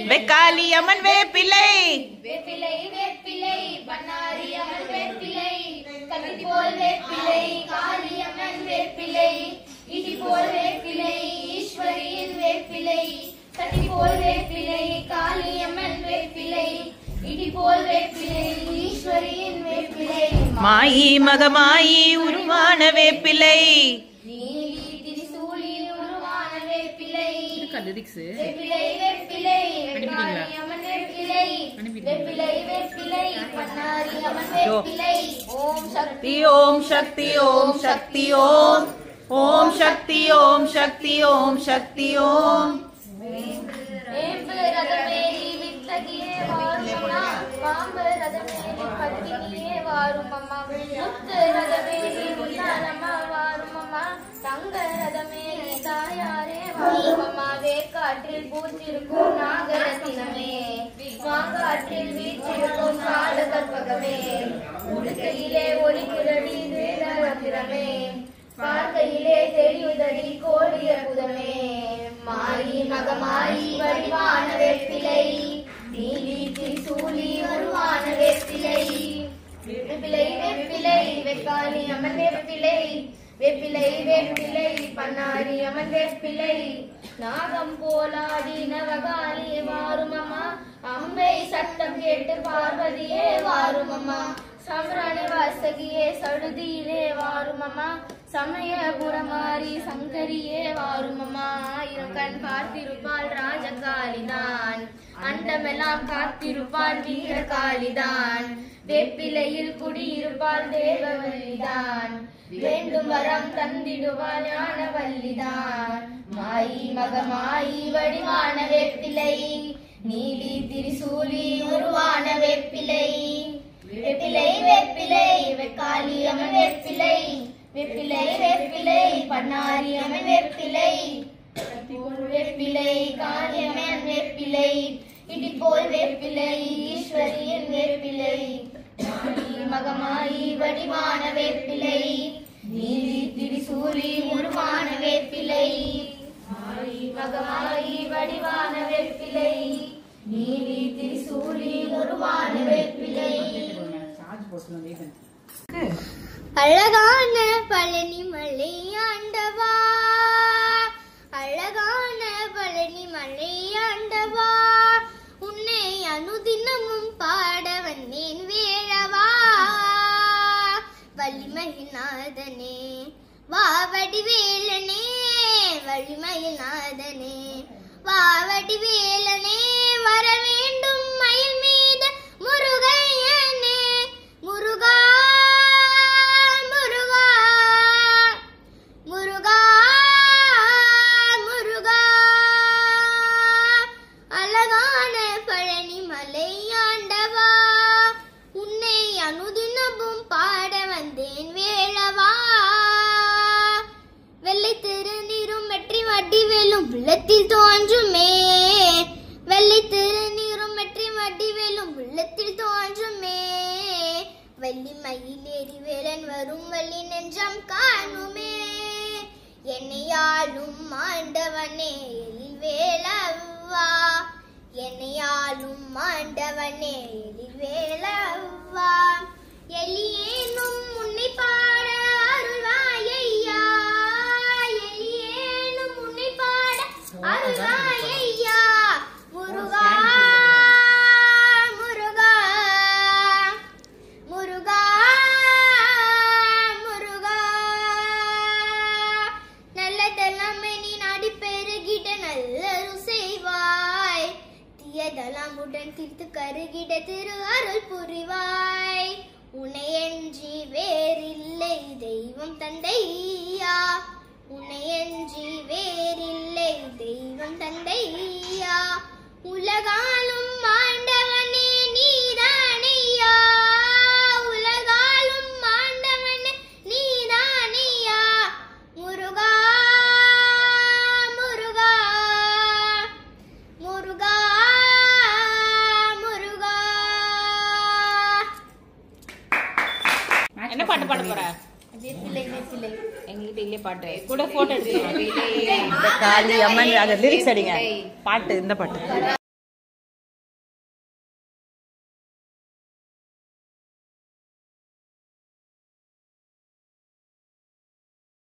வெக்காளி அம்மன் வேப்பிலை வேப்பிலை வேப்பிலை பண்ணாரி அம்மன் வேப்பிலை கத்தி போல் வேப்பிலை காளி அம்மன் வேப்பிலை இடி போல் வேப்பிலை ஈஸ்வரியின் வேப்பிலை கத்தி போல் வேப்பிலை காளி அம்மன் வேப்பிலை இடி போல் வேப்பிலை ஈஸ்வரியின் வேப்பிலை மாயி மகமாயி உருவான வேப்பிலை நீலி திரிசூலி உருவான வேப்பிலை வேப்பிலை வேப்பிலை வெக்காளி அம்மன் வேப்பிலை வேப்பிலை வேப்பிலை பண்ணாரி அம்மன் வேப்பிலை ஓம் சக்தி ஓம் சக்தி ஓம் சக்தி ஓம் ஓம் சக்தி ஓம் சக்தி ஓம் சக்தி ஓம் வேம்பு ரதமேறி வித்தகியே வாருமம்மா பாம்பு ரதமேறி பத்தினியே வாருமம்மா முத்து ரதமேறி முன்னாலம்மா வாருமம்மா தங்க ரதமேறி தாயாரே வாருமம்மா வேக்காற்றில் பூத்திருக்கும் நாகரத்தினமே மாங்காற்றில் வீற்றிருக்கும் கால கற்பகமே உடுக்கையிலே ஒளிக்குரடி வேதரத்திரமே பார்க்கையிலே தெரியுதடி கோடி அற்புதமே மாயி மகமாயி வடிவான வேப்பிலை நீலி திரிசூலி உருவான வேப்பிலை வேப்பிலை வேப்பிலை வெக்காளி அம்மன் வேப்பிலை வேப்பிலை வேப்பிலை பண்ணாரி அம்மன் வேப்பிலை நாகம் போலாடி நவகாளி வாருமம்மா அம்பை சத்தம் கேட்டு பார்வதியே வாருமம்மா சம்ராணி வாசகியே சடுதியிலே வாருமம்மா சமயபுரமாரி சங்கரியே வாருமம்மா ஆயிரம் கண் பார்த்திருப்பாள் ராஜகாளிதான் அண்டமெல்லாம் காத்திருப்பாள் வீரகாளிதான் வேப்பிலையில் குடியிருப்பாள் தேவவல்லிதான் வேண்டும் வரம் தந்திடுவாள் ஞானவல்லிதான் மாயி மகமாயி வடிவான வேப்பிலை நீலி திரிசூலி உருவான வேப்பிலை வேப்பிலை வேப்பிலை வெக்காளி அம்மன் வேப்பிலை வேப்பிலை வேப்பிலை பண்ணாரி அம்மன் வேப்பிலை வேப்பிலை காளி அம்மன் வேப்பிலை இடி போல் வேப்பிலை ஈஸ்வரியின் வேப்பிலை மகமாயி வடிவான வேப்பிலை நீலி திரிசூலி உருவான வேப்பிலை மகமாயி வடிவான வேப்பிலை நீலி திரிசூலி உருவான வேப்பிலை அழகான பழனி மலை ஆண்டவா அழகான பழனி மலை ஆண்டவா உன்னை அனுதினமும் பாட வந்தேன் வேழவா வள்ளிமயில்நாதனே வா வடிவேலனே வள்ளிமயில்நாதனே வா வடிவேலனே வர வேண்டும் மயில் மீது முருகையனே முருகா முருகா முருகா முருகா அழகான பழனி மலை ஆண்டவா உன்னை அனுதினமும் பாட வந்தேன் வேழவா வெள்ளை திருநீரும் வெற்றி வடிவேலும் உள்ளத்தில் தோன்றுமே வெள்ளை திருநீரும் வெற்றி வடிவேலும் உள்ளத்தில் தோன்றுமே வள்ளி மயிலேறி வேலன் வரும் வள்ளி நெஞ்சம் காணுமே என்னையாளும் ஆண்டவனே எழில் வேலவா என்னையாளும் ஆண்டவனே எழில் வேலவா எலியேனும் உன்னை பாட அருள்வாயையா எலியேனும் உன்னை பாட அருள்வாயையா முருகா முருகா முருகா முருகா நல்லதெல்லாம் நீ நாடி பெருகிட நல்லரு செய்வாய் தீயதெல்லாம் உடன் தீர்த்து கருகிட திரு அருள் புரிவாய் உன்னையன்றி வேறில்லை தெய்வம் தந்தையா உன்னையன்றி வேறில்லை தெய்வம் தந்தையா உலகாலும் ஆண்டவனே நீதானையா உலகாலும் ஆண்டவனே நீதானையா முருகா முருகா முருகா முருகா என்ன பாட்டு பாட போற? வேப்பிலை வேப்பிலை எங்ககிட்ட இல்லையே பாட்டு. பாட்டு கூட போட்டோ எடுத்து காளி அம்மன் அந்த லிரிக்ஸ் அடிங்க பாட்டு இந்த பாட்டு